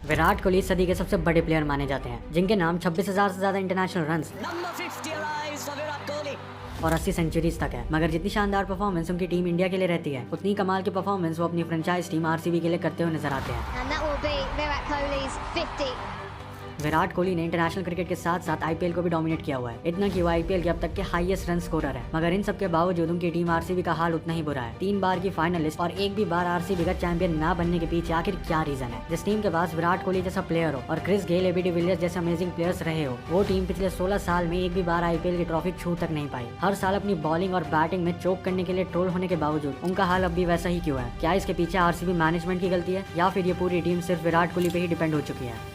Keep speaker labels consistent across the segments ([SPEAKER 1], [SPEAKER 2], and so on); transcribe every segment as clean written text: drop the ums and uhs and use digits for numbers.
[SPEAKER 1] विराट कोहली सदी के सबसे बड़े प्लेयर माने जाते हैं, जिनके नाम 26,000 से ज्यादा इंटरनेशनल रन और 80 सेंचुरीज तक है। मगर जितनी शानदार परफॉर्मेंस उनकी टीम इंडिया के लिए रहती है, उतनी कमाल की परफॉर्मेंस वो अपनी फ्रेंचाइज टीम आरसीबी के लिए करते हुए नजर आते हैं। विराट कोहली ने इंटरनेशनल क्रिकेट के साथ साथ आईपीएल को भी डोमिनेट किया हुआ है, इतना कि वो आईपीएल के अब तक के हाईएस्ट रन स्कोरर है। मगर इन सब के बावजूद उनकी टीम आरसीबी का हाल उतना ही बुरा है। 3 बार की फाइनलिस्ट और एक भी बार आरसीबी का चैंपियन ना बनने के पीछे आखिर क्या रीजन है? जिस टीम के पास विराट कोहली जैसा प्लेयर हो और क्रिस गेल, एबी डिविलियर्स जैसे अमेजिंग प्लेयर्स रहे हो, वो टीम पिछले 16 साल में एक भी बार आईपीएल की ट्रॉफी छू तक नहीं पाई। हर साल अपनी बॉलिंग और बैटिंग में चोक करने के लिए ट्रोल होने के बावजूद उनका हाल अब भी वैसा ही क्यों है? क्या इसके पीछे आरसीबी मैनेजमेंट की गलती है, या फिर ये पूरी टीम सिर्फ विराट कोहली पे ही डिपेंड हो चुकी है?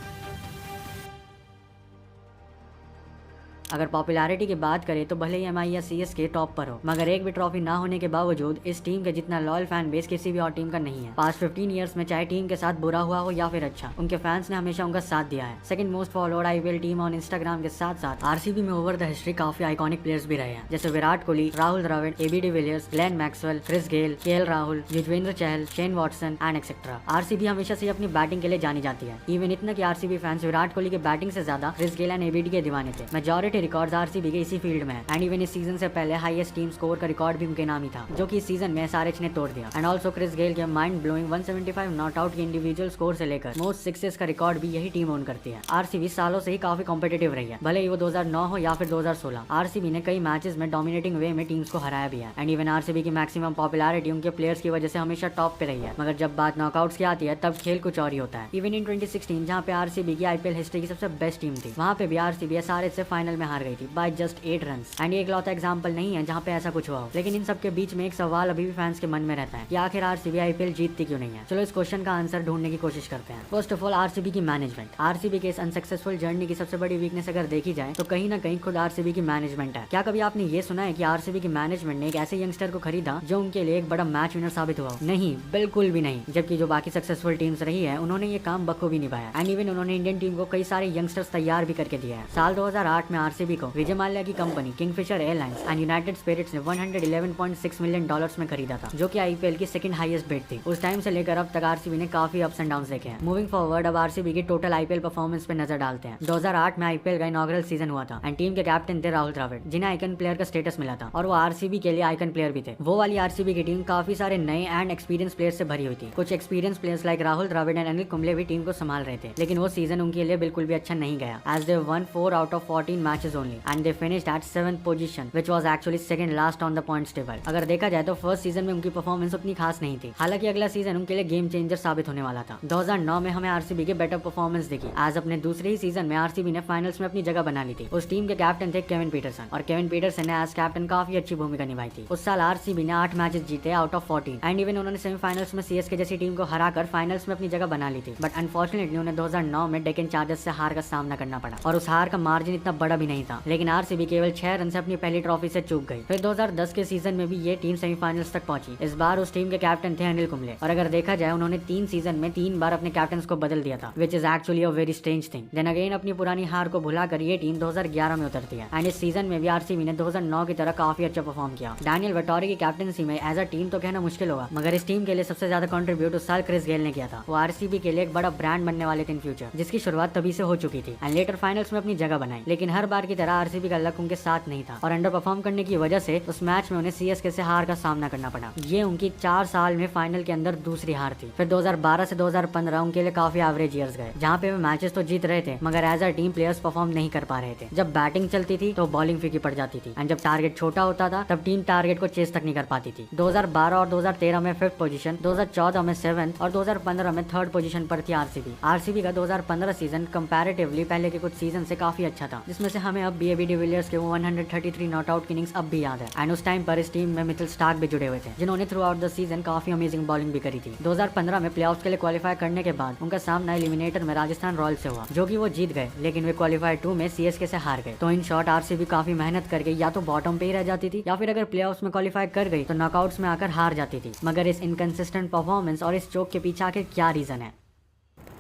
[SPEAKER 1] अगर पॉपुलैरिटी की बात करें तो भले ही एमआई या सीएसके टॉप पर हो, मगर एक भी ट्रॉफी ना होने के बावजूद इस टीम के जितना लॉयल फैन बेस किसी भी और टीम का नहीं है। पास्ट 15 इयर्स में चाहे टीम के साथ बुरा हुआ हो या फिर अच्छा, उनके फैंस ने हमेशा उनका साथ दिया है। Second most followed IPL team on Instagram के साथ साथ आरसीबी में ओवर द हिस्ट्री काफी आइकॉनिक प्लेयर्स भी रहे हैं, जैसे Virat Kohli, Rahul Dravid, AB de Villiers, Glenn Maxwell, Chris Gayle, KL Rahul, Yuzvendra Chahal, Shane Watson and etcetera. RCB हमेशा से अपनी बैटिंग के लिए जानी जाती है। इवन इतना कि आरसीबी फैंस विराट कोहली की बैटिंग से ज्यादा क्रिस गेल एंड एबीडी के दीवाने थे। मेजॉरिटी रिकॉर्ड्स आरसीबी इसी फील्ड में है। एंड इवन इस सीजन से पहले हाईएस्ट टीम स्कोर का रिकॉर्ड भी उनके नाम ही था, जो कि इस सीजन में एसआरएच ने तोड़ दिया। एंड ऑल्सो क्रिस गेल के माइंड ब्लोइंग 175 नॉट आउट के इंडिविजुअल स्कोर से लेकर मोस्ट सिक्सेस का रिकॉर्ड भी यही टीम ओन करती है। आरसीबी सालों से ही काफी कॉम्पिटिटिव रही है, भले ही वो 2009 हो या फिर 2016। आरसीबी ने कई मैचेस में डोमिनेटिंग वे में टीम्स को हराया भी है। एंड इवन आरसीबी की मैक्सिमम पॉपुलैरिटी उनके प्लेयर्स की वजह से हमेशा टॉप पे रही है। मगर जब बात नॉकआउट्स की आती है तब खेल कुछ और ही होता है। इवन इन 2016 जहाँ पे आरसीबी की आईपीएल हिस्ट्री की सबसे बेस्ट टीम थी, वहाँ पे भी आरसीबी एसआरएच से फाइनल में हार गई थी बाय जस्ट 8 रन। एंड ये इकलौता एग्जांपल नहीं है जहाँ पे ऐसा कुछ हुआ हो। लेकिन इन सब के बीच में एक सवाल अभी भी फैंस के मन में रहता है कि आखिर आरसीबी आईपीएल जीतती क्यों नहीं है? चलो इस क्वेश्चन का आंसर ढूंढने की कोशिश करते हैं। फर्स्ट ऑफ ऑल, आरसीबी की मैनेजमेंट। आरसीबी के इस अनसक्सेसफुल जर्नी की सबसे बड़ी वीकनेस अगर देखी जाए तो कहीं ना कहीं खुद आरसीबी की मैनेजमेंट है। क्या कभी आपने ये सुना है कि आरसीबी की मैनेजमेंट ने एक ऐसे यंगस्टर को खरीदा जो उनके लिए एक बड़ा मैच विनर साबित हुआ? नहीं, बिल्कुल भी नहीं। जबकि जो बाकी सक्सेसफुल टीम्स रही है उन्होंने ये काम बखूबी निभाया। एंड इवन उन्होंने इंडियन टीम को कई सारे यंगस्टर्स तैयार भी करके दिया है। साल 2008 में आरसीबी को विजय माल्या की company Kingfisher Airlines and United Spirits ने $111.6 मिलियन में खरीदा था, जो कि आईपीएल की सेकंड हाईएस्ट बिड थी। उस टाइम से लेकर अब तक आरसीबी ने काफी अप्स एंड डाउन्स देखे हैं। मूविंग फॉरवर्ड, अब आरसीबी की टोटल आईपीएल परफॉर्मेंस पे नजर डालते हैं। 2008 में आईपीएल का इनॉग्रल सीजन हुआ था एंड टीम के कैप्टन थे राहुल द्रविड़, जिन्हें आइकन प्लेयर का स्टेटस मिला था और वो आरसीबी के लिए आइकन प्लेयर भी थे। वो वाली आरसीबी की टीम काफी सारे नए एंड एक्सपीरियंस प्लेयर्स से भरी हुई थी। कुछ experience players like Rahul Dravid and Anil Kumble भी टीम को संभाल रहे थे, लेकिन वो सीजन उनके लिए बिल्कुल भी अच्छा नहीं गया, as they won 4 out of 14 matches only and they finished at 7th position, which was actually second last on the points table. अगर देखा जाए तो फर्स्ट सीजन में उनकी परफॉर्मेंस उतनी खास नहीं थी। हालांकि अगला सीजन उनके लिए गेम चेंजर साबित होने वाला था। 2009 में हमें आरसीबी के बेटर परफॉर्मेंस दिखी, एज अपने दूसरे ही सीजन में आरसीबी ने फाइनल्स में अपनी जगह बना ली थी। उस टीम के कैप्टन थे केविन पीटरसन और केविन पीटरसन ने एज कैप्टन काफी अच्छी भूमिका निभाई थी। उस साल आरसीबी ने 8 मैचेस जीते आउट ऑफ 14 एंड इवन उन्होंने सेमीफाइनल्स में सीएसके जैसी टीम को हराकर फाइनल्स में अपनी जगह बना ली थी। बट अनफॉर्चुनेटली उन्हें 2009 में डेक्कन चार्जर्स से हार का सामना करना पड़ा और उस हार का मार्जिन इतना बड़ा भी नहीं था। लेकिन आरसीबी केवल 6 रन से अपनी पहली ट्रॉफी से चूक गई। फिर 2010 के सीजन में भी ये टीम सेमीफाइनल्स तक पहुंची। इस बार उस टीम के कैप्टन थे अनिल कुंबले और अगर देखा जाए उन्होंने 3 सीजन में 3 बार अपने कैप्टन को बदल दिया था, which is actually a very strange thing. Then again अपनी पुरानी हार को भुलाकर ये टीम 2011 में उतरती है एंड इस सीजन में भी आरसीबी ने 2009 की तरह काफी अच्छा परफॉर्म किया। डैनियल वेटोरी की कैप्टनसी में एज अ टीम तो कहना मुश्किल होगा, मगर इस टीम के लिए सबसे ज्यादा कंट्रीब्यूट उस साल क्रिस गेल ने किया था। वो आरसीबी के लिए एक बड़ा ब्रांड बनने वाले थे इन फ्यूचर, जिसकी शुरुआत तभी से हो चुकी थी एंड लेटर फाइनल्स में अपनी जगह बनाई। लेकिन हर बार की तरह आरसीबी का लक उनके साथ नहीं था और अंडर परफॉर्म करने की वजह से उस मैच में उन्हें सीएसके से हार का सामना करना पड़ा। ये उनकी 4 साल में फाइनल के अंदर दूसरी हार थी। फिर 2012 से 2015 उनके लिए काफी एवरेज ईयर्स गए, जहाँ पे वे मैचेस तो जीत रहे थे मगर as a team players perform नहीं कर पा रहे थे। जब बैटिंग चलती थी तो बॉलिंग फीकी पड़ जाती थी एंड जब टारगेट छोटा होता था तब टीम टारगेट को चेस तक नहीं कर पाती थी। 2012 और 2013 में 5th पोजीशन, 2014 में 7th और 2015 में 3rd पोजीशन पर थी आरसीबी। आरसीबी का 2015 सीजन कंपैरेटिवली पहले के कुछ सीजन से काफी अच्छा था, जिसमें से हमें अब भी एबी डिविलियर्स के वो 133 नॉट आउट इनिंग्स अब भी याद है एंड उस टाइम पर इस टीम में मिचेल स्टार्क भी जुड़े हुए थे, जिन्होंने थ्रू आउट द सीजन काफी अमेजिंग बॉलिंग भी करी थी। 2015 में प्लेऑफ्स के लिए क्वालिफाई करने के बाद उनका सामना एलिमिनेटर में राजस्थान रॉयल्स से हुआ, जो कि वो जीत गए, लेकिन वे क्वालिफायर 2 में सीएसके से हार गए। तो इन शॉर्ट आरसीबी काफी मेहनत करके या तो बॉटम पे ही रह जाती थी या फिर अगर प्लेऑफ्स में क्वालिफाई कर गई तो नॉकआउट्स में आकर हार जाती थी। मगर इस इनकंसिस्टेंट परफॉर्मेंस और इस चोक के पीछे आखिर क्या रीजन है?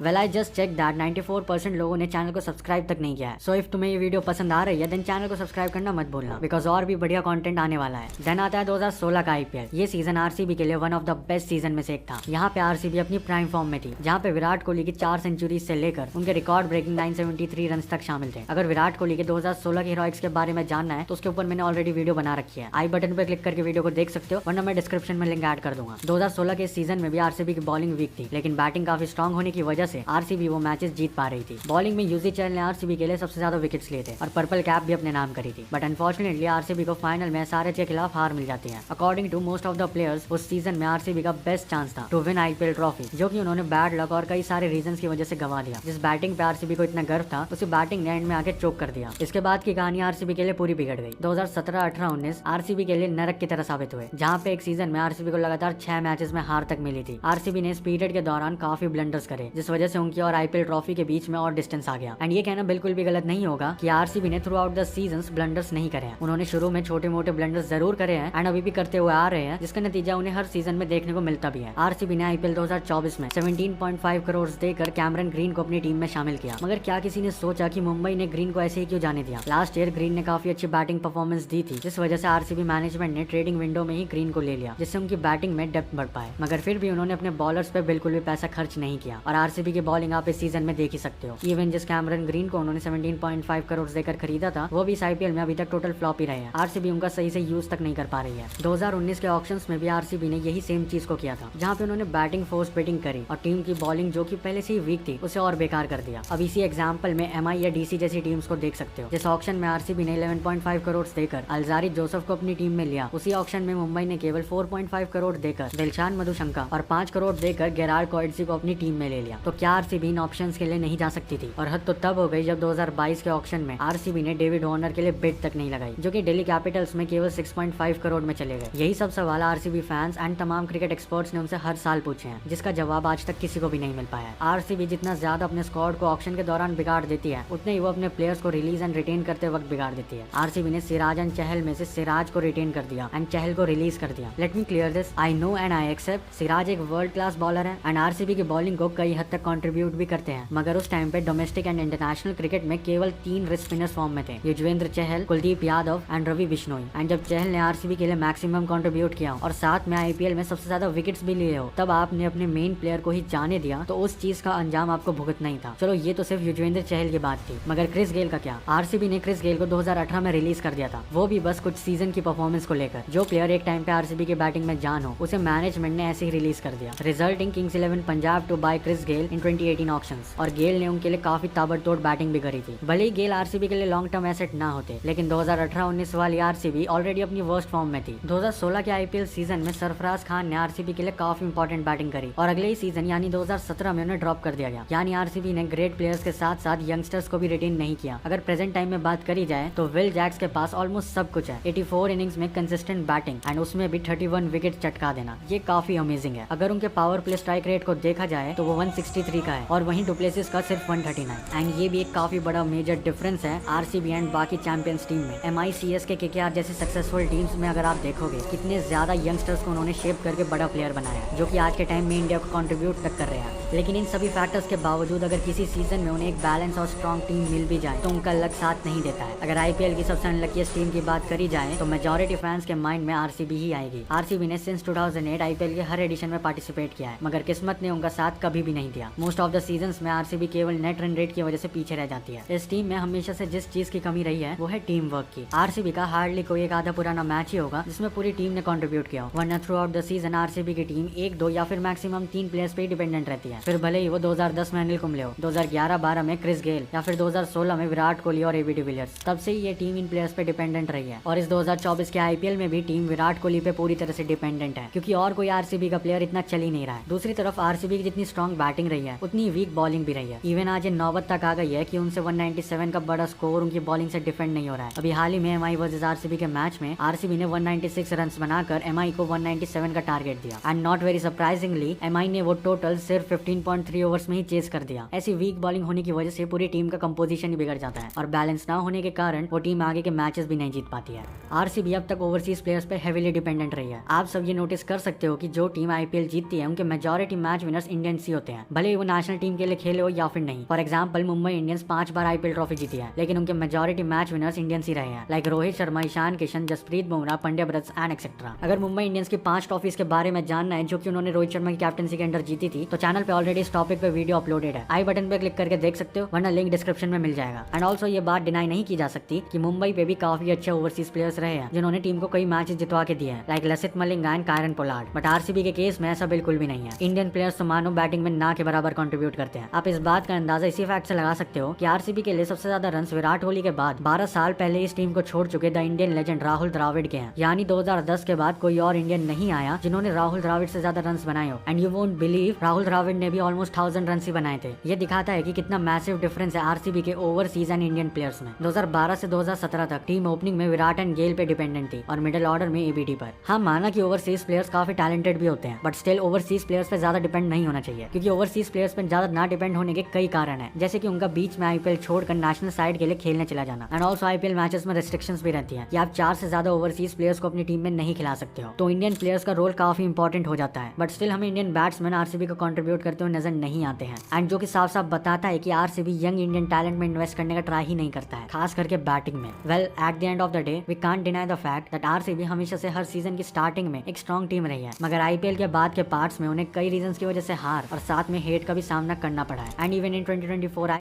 [SPEAKER 1] Well I just check that 94% लोगों ने चैनल को सब्सक्राइब तक नहीं किया है। सो इफ तुम्हें ये वीडियो पसंद आ रही है देन चैनल को सब्सक्राइब करना मत भूलना, बिकॉज और भी बढ़िया कंटेंट आने वाला है। देन आता है 2016 का आईपीएल। ये सीजन आरसीबी के लिए one of the best season में से एक था। यहाँ पे आरसीबी अपनी प्राइम फॉर्म में थी, जहाँ पे विराट कोहली की 4 सेंचुरी से लेकर उनके रिकॉर्ड ब्रेकिंग 973 रन तक शामिल थे। अगर विराट कोहली के 2016 के हीरोइक्स के बारे में जानना है तो उसके ऊपर मैंने ऑलरेडी वीडियो बना रखी है, आई बटन पर क्लिक करके वीडियो को देख सकते हो, वरना मैं डिस्क्रिप्शन में लिंक ऐड कर दूंगा। 2016 के सीजन में भी आरसीबी की बॉलिंग वीक थी, लेकिन बैटिंग काफी स्ट्रॉन्ग होने की वजह से आरसीबी वो मैचेस जीत पा रही थी। बॉलिंग में यूजी चहल ने आरसीबी के लिए सबसे ज्यादा विकेट्स लिए थे और पर्पल कैप भी अपने नाम करी थी। बट अनफॉर्चुनेटली आरसीबी को फाइनल में एसआरएच के खिलाफ हार मिल जाती है। According to most of the players उस सीजन में आरसीबी का बेस्ट चांस था टू विन आईपीएल ट्रॉफी, जो कि उन्होंने बैड लक और कई सारे रीजंस की वजह से गवा दिया। जिस बैटिंग पे आरसीबी को इतना गर्व था उसी बैटिंग ने एंड में आके चोक कर दिया। इसके बाद की कहानी आरसीबी के लिए पूरी बिगड़ गई। 2017, 18, 19 आरसीबी के लिए नरक की तरह साबित हुए, जहाँ पे एक सीजन में आरसीबी को लगातार 6 मैचेस में हार तक मिली थी। आरसीबी ने इस पीरियड के दौरान काफी ब्लंडर्स करे, जिस वजह से उनकी और आईपीएल ट्रॉफी के बीच में और डिस्टेंस आ गया। एंड ये कहना बिल्कुल भी गलत नहीं होगा कि आरसीबी ने through out the seasons blunders नहीं करे हैं। उन्होंने शुरू में छोटे मोटे ब्लंडर्स जरूर करे हैं एंड अभी भी करते हुए आ रहे हैं, जिसका नतीजा उन्हें हर सीजन में देखने को मिलता भी है। आरसीबी ने आईपीएल 2024 में 17.5 करोड़ देकर कैमरन ग्रीन को अपनी टीम में शामिल किया, मगर क्या किसी ने सोचा कि मुंबई ने ग्रीन को ऐसे ही क्यों जाने दिया। लास्ट ईयर ग्रीन ने काफी अच्छी बैटिंग परफॉर्मेंस दी थी, जिस वजह से आरसीबी मैनेजमेंट ने ट्रेडिंग विंडो में ही ग्रीन को ले लिया, जिससे उनकी बैटिंग में डेप्थ बढ़ पाए। मगर फिर भी उन्होंने अपने बॉलर्स पे बिल्कुल भी पैसा खर्च नहीं किया और आरसीबी की बॉलिंग आप इस सीजन में देख ही सकते हो। इवन जिस कैमरन ग्रीन को उन्होंने 17.5 करोड़ देकर खरीदा था वो भी इस आईपीएल में अभी तक टोटल फ्लॉप ही रहे हैं। आरसीबी उनका सही से यूज तक नहीं कर पा रही है। 2019 के ऑक्शंस में भी आरसीबी ने यही सेम चीज को किया था, जहाँ पे उन्होंने बैटिंग फोर्स बेटिंग करी और टीम की बॉलिंग जो कि पहले से ही वीक थी उसे और बेकार कर दिया। अब इसी एग्जांपल में एमआई या डीसी जैसी टीम्स को देख सकते हो। जिस ऑक्शन में आरसीबी ने 11.5 करोड़ देकर अल्जारी जोसेफ को अपनी टीम में लिया, उसी ऑक्शन में मुंबई ने केवल 4.5 करोड़ देकर दिलशान मधुशंका और 5 करोड़ देकर गेराल्ड कोएट्जी को अपनी टीम में ले लिया। तो क्या आरसीबी इन ऑप्शंस के लिए नहीं जा सकती थी? और हद तो तब हो गई जब 2022 के ऑक्शन में आरसीबी ने डेविड वार्नर के लिए बिड तक नहीं लगाई, जो कि दिल्ली कैपिटल्स में केवल 6.5 करोड़ में चले गए। यही सब सवाल आरसीबी फैंस एंड तमाम क्रिकेट एक्सपर्ट्स ने उनसे हर साल पूछे हैं, जिसका जवाब आज तक किसी को भी नहीं मिल पाया है। आरसीबी जितना ज्यादा अपने स्क्वाड को ऑक्शन के दौरान बिगाड़ देती है, उतने ही वो अपने प्लेयर्स को रिलीज एंड रिटेन करते वक्त बिगाड़ देती है। आरसीबी ने सिराज एंड चहल में से सिराज को रिटेन कर दिया एंड चहल को रिलीज कर दिया। Let me clear this, I know and I accept Siraj एक वर्ल्ड क्लास बॉलर है एंड आरसीबी की बॉलिंग को कई हद तक कंट्रीब्यूट भी करते हैं, मगर उस टाइम पे डोमेस्टिक एंड इंटरनेशनल क्रिकेट में केवल 3 रिस्ट स्पिनर्स फॉर्म में थे, युजवेंद्र चहल, कुलदीप यादव एंड रवि बिश्नोई। एंड जब चहल ने आरसीबी के लिए मैक्सिमम कंट्रीब्यूट किया और साथ में आईपीएल में सबसे ज्यादा विकेट्स भी लिए हो, तब आपने अपने मेन प्लेयर को ही जाने दिया, तो उस चीज का अंजाम आपको भुगतना ही था। चलो ये तो सिर्फ युजवेंद्र चहल की बात थी, मगर क्रिस गेल का क्या? आरसीबी ने क्रिस गेल को 2018 में रिलीज कर दिया था, वो भी बस कुछ सीजन की परफॉर्मेंस को लेकर। जो प्लेयर एक टाइम पे आरसीबी की बैटिंग में जान हो, उसे मैनेजमेंट ने ऐसे ही रिलीज कर दिया, resulting Kings 11 Punjab to buy Chris Gayle in 2018 auctions. और गेल ने उनके लिए काफी ताबड़तोड़ बैटिंग भी करी थी। भले ही गेल आरसीबी के लिए लॉन्ग टर्म एसेट ना होते, लेकिन 2018-19 वाली आरसीबी ऑलरेडी अपनी वर्स्ट फॉर्म में थी। 2016 के आईपीएल सीजन में सरफराज खान ने आरसीबी के लिए काफी इंपॉर्टेंट बैटिंग करी और अगले ही सीजन यानी 2017 में उन्हें ड्रॉप कर दिया गया। यानी आरसीबी ने ग्रेट प्लेयर्स के साथ साथ यंगस्टर्स को भी रिटेन नहीं किया। अगर प्रेजेंट टाइम में बात करी जाए तो विल जैक्स के पास ऑलमोस्ट सब कुछ है। 84 इनिंग्स में कंसिस्टेंट बैटिंग एंड उसमें भी 31 विकेट चटका देना, ये काफी अमेजिंग है। अगर उनके पावर प्ले स्ट्राइक रेट को देखा जाए तो वो 163 का है और वहीं डुप्लेसिस का सिर्फ 139। एंड ये भी एक काफी बड़ा मेजर डिफरेंस है आरसीबी एंड बाकी चैंपियंस टीम में। एमआई, सीएसके, केकेआर जैसी सक्सेसफुल टीम्स में अगर आप देखोगे कितने ज्यादा यंगस्टर्स को उन्होंने शेप करके बड़ा प्लेयर बनाया, जो कि आज के टाइम में इंडिया को कंट्रीब्यूट तक कर रहे हैं। लेकिन इन सभी फैक्टर्स के बावजूद अगर किसी सीजन में उन्हें एक बैलेंस और स्ट्रॉन्ग टीम मिल भी जाए तो उनका लक साथ नहीं देता है। अगर आईपीएल की सबसे अनलकीस्ट टीम की बात करी जाए तो मेजॉरिटी फैंस के माइंड में आरसीबी ही आएगी। आरसीबी ने सिंस 2008 आईपीएल के हर एडिशन में पार्टिसिपेट किया है, मगर किस्मत ने उनका साथ कभी भी नहीं दिया। मोस्ट ऑफ द सीजंस में आरसीबी केवल नेट रन रेट की वजह से पीछे रह जाती है। इस टीम में हमेशा से जिस चीज की कमी रही है वो है टीम वर्क की। आरसीबी का हार्डली कोई एक आधा पुराना मैच ही होगा जिसमें पूरी टीम ने कंट्रीब्यूट किया हो, वरना through out the season RCB की टीम 1, 2 या फिर मैक्सिमम 3 प्लेयर्स पे ही डिपेंडेंट रहती है। फिर भले ही वो 2010 में अनिल कुंबले हो, 2011-12 में क्रिस गेल या फिर 2016 में विराट कोहली और एबी डिविलियर्स, तब से ही ये टीम इन प्लेयर्स पे डिपेंडेंट रही है। और इस 2024 के आईपीएल में भी टीम विराट कोहली पे पूरी तरह से डिपेंडेंट है, क्योंकि और कोई आरसीबी का प्लेयर इतना चल ही नहीं रहा है। दूसरी तरफ आरसीबी की जितनी स्ट्रॉन्ग बैटिंग रही है उतनी वीक बॉलिंग भी रही है। इवन आज नौबत तक आ गई है कि उनसे 197 का बड़ा स्कोर उनकी बॉलिंग से डिफेंड नहीं हो रहा है। अभी हाल ही में एमआई वर्सेस आरसीबी के मैच में आरसीबी ने 196 रन्स बनाकर एमआई को 197 का टारगेट दिया and not very surprisingly MI ने वो टोटल सिर्फ 15.3 ओवर्स में ही चेस कर दिया। ऐसी वीक बॉलिंग होने की वजह से पूरी टीम का कंपोजिशन ही बिगड़ जाता है और बैलेंस ना होने के कारण वो टीम आगे के मैचेस भी नहीं जीत पाती है। आरसीबी अब तक ओवरसीज प्लेयर्स पे हेवीली डिपेंडेंट रही है। आप सब ये नोटिस कर सकते हो कि जो टीम आईपीएल जीतती है उनके मेजॉरिटी मैच विनर्स इंडियंस ही होते हैं, भले ही वो नेशनल टीम के लिए खेले हो या फिर नहीं। फॉर एग्जाम्पल मुंबई इंडियंस 5 बार आईपीएल ट्रॉफी जीती है, लेकिन उनके मेजॉरिटी मैच विनर्स इंडियंस ही रहे हैं, like Rohit Sharma, Ishan Kishan, Jasprit Bumrah, Pandya brothers and etcetera. अगर मुंबई इंडियंस की 5 ट्रॉफीज के बारे में जानना है जो कि उन्होंने रोहित शर्मा की कैप्टनसी के अंडर जीती थी, तो चैनल पे ऑलरेडी इस टॉपिक पे वीडियो अपलोडेड है, आई बटन पे क्लिक करके देख सकते हो, वरना लिंक डिस्क्रिप्शन में मिल जाएगा। एंड ऑल्सो ये बात डिनाई नहीं की जा सकती कि मुंबई पे भी काफी अच्छे ओवरसीज प्लेयर्स रहे हैं जिन्होंने टीम को कई मैचेस जितवा के दिए हैं, like Lasith Malinga and Kieron Pollard. But RCB के केस में ऐसा बिल्कुल भी नहीं है। इंडियन प्लेयर्स तो मानो बैटिंग में ना के बराबर कंट्रीब्यूट करते हैं। आप इस बात का अंदाजा इसी फैक्ट से लगा सकते हो कि आरसीबी के लिए सबसे ज्यादा रन्स विराट कोहली के बाद 12 साल पहले इस टीम को छोड़ चुके the Indian legend Rahul Dravid के हैं। यानी 2010 के बाद कोई और इंडियन नहीं आया जिन्होंने राहुल द्रविड़ से ज्यादा रन्स बनाए हो। And you won't believe, Rahul Dravid ने भी ऑलमोस्ट 1000 रन ही बनाए थे। ये दिखाता है कि कितना मैसिव डिफरेंस है आरसीबी के ओवरसीज एंड इंडियन प्लेयर्स में। 2012 से 2017 तक टीम ओपनिंग में विराट एंड गेल पे डिपेंडेंट थी और मिडिल ऑर्डर में एबीडी पर। हाँ, माना कि ओवरसीज प्लेयर्स काफी टैलेंटेड भी होते हैं, बट स्टिल ओवरसीज प्लेयर्स पे ज्यादा डिपेंड नहीं होना चाहिए, क्योंकि ओवरसीज प्लेयर्स पे ज्यादा ना डिपेंड होने के कई कारण है, जैसे कि उनका बीच में आईपीएल छोड़कर नेशनल साइड के लिए खेलने चला जाना। एंड ऑल्सो आईपीएल मैचेस में रेस्ट्रिक्शंस भी रहती है कि आप 4 से ज्यादा ओवरसीज प्लेयर्स को अपनी टीम में नहीं खिला सकते हो। तो इंडियन प्लेयर्स का रोल काफी इंपॉर्टेंट हो जाता है, बट स्टिल हमें इंडियन बैट्समैन आरसीबी को कंट्रीब्यूट करते हुए नजर नहीं आते हैं। एंड जो कि साफ साफ बताता है कि आरसीबी यंग इंडियन टैलेंट में इन्वेस्ट करने का ट्राई ही नहीं करता है, खास करके बैटिंग में। Well, at the end of the day we can't deny the fact that RCB हमेशा से हर सीजन की स्टार्टिंग में एक स्ट्रॉन्ग टीम रही है, मगर आईपीएल के बाद के पार्ट्स में उन्हें कई रीजंस की वजह से हार और साथ में हेट का भी सामना करना पड़ा है। And even in 2024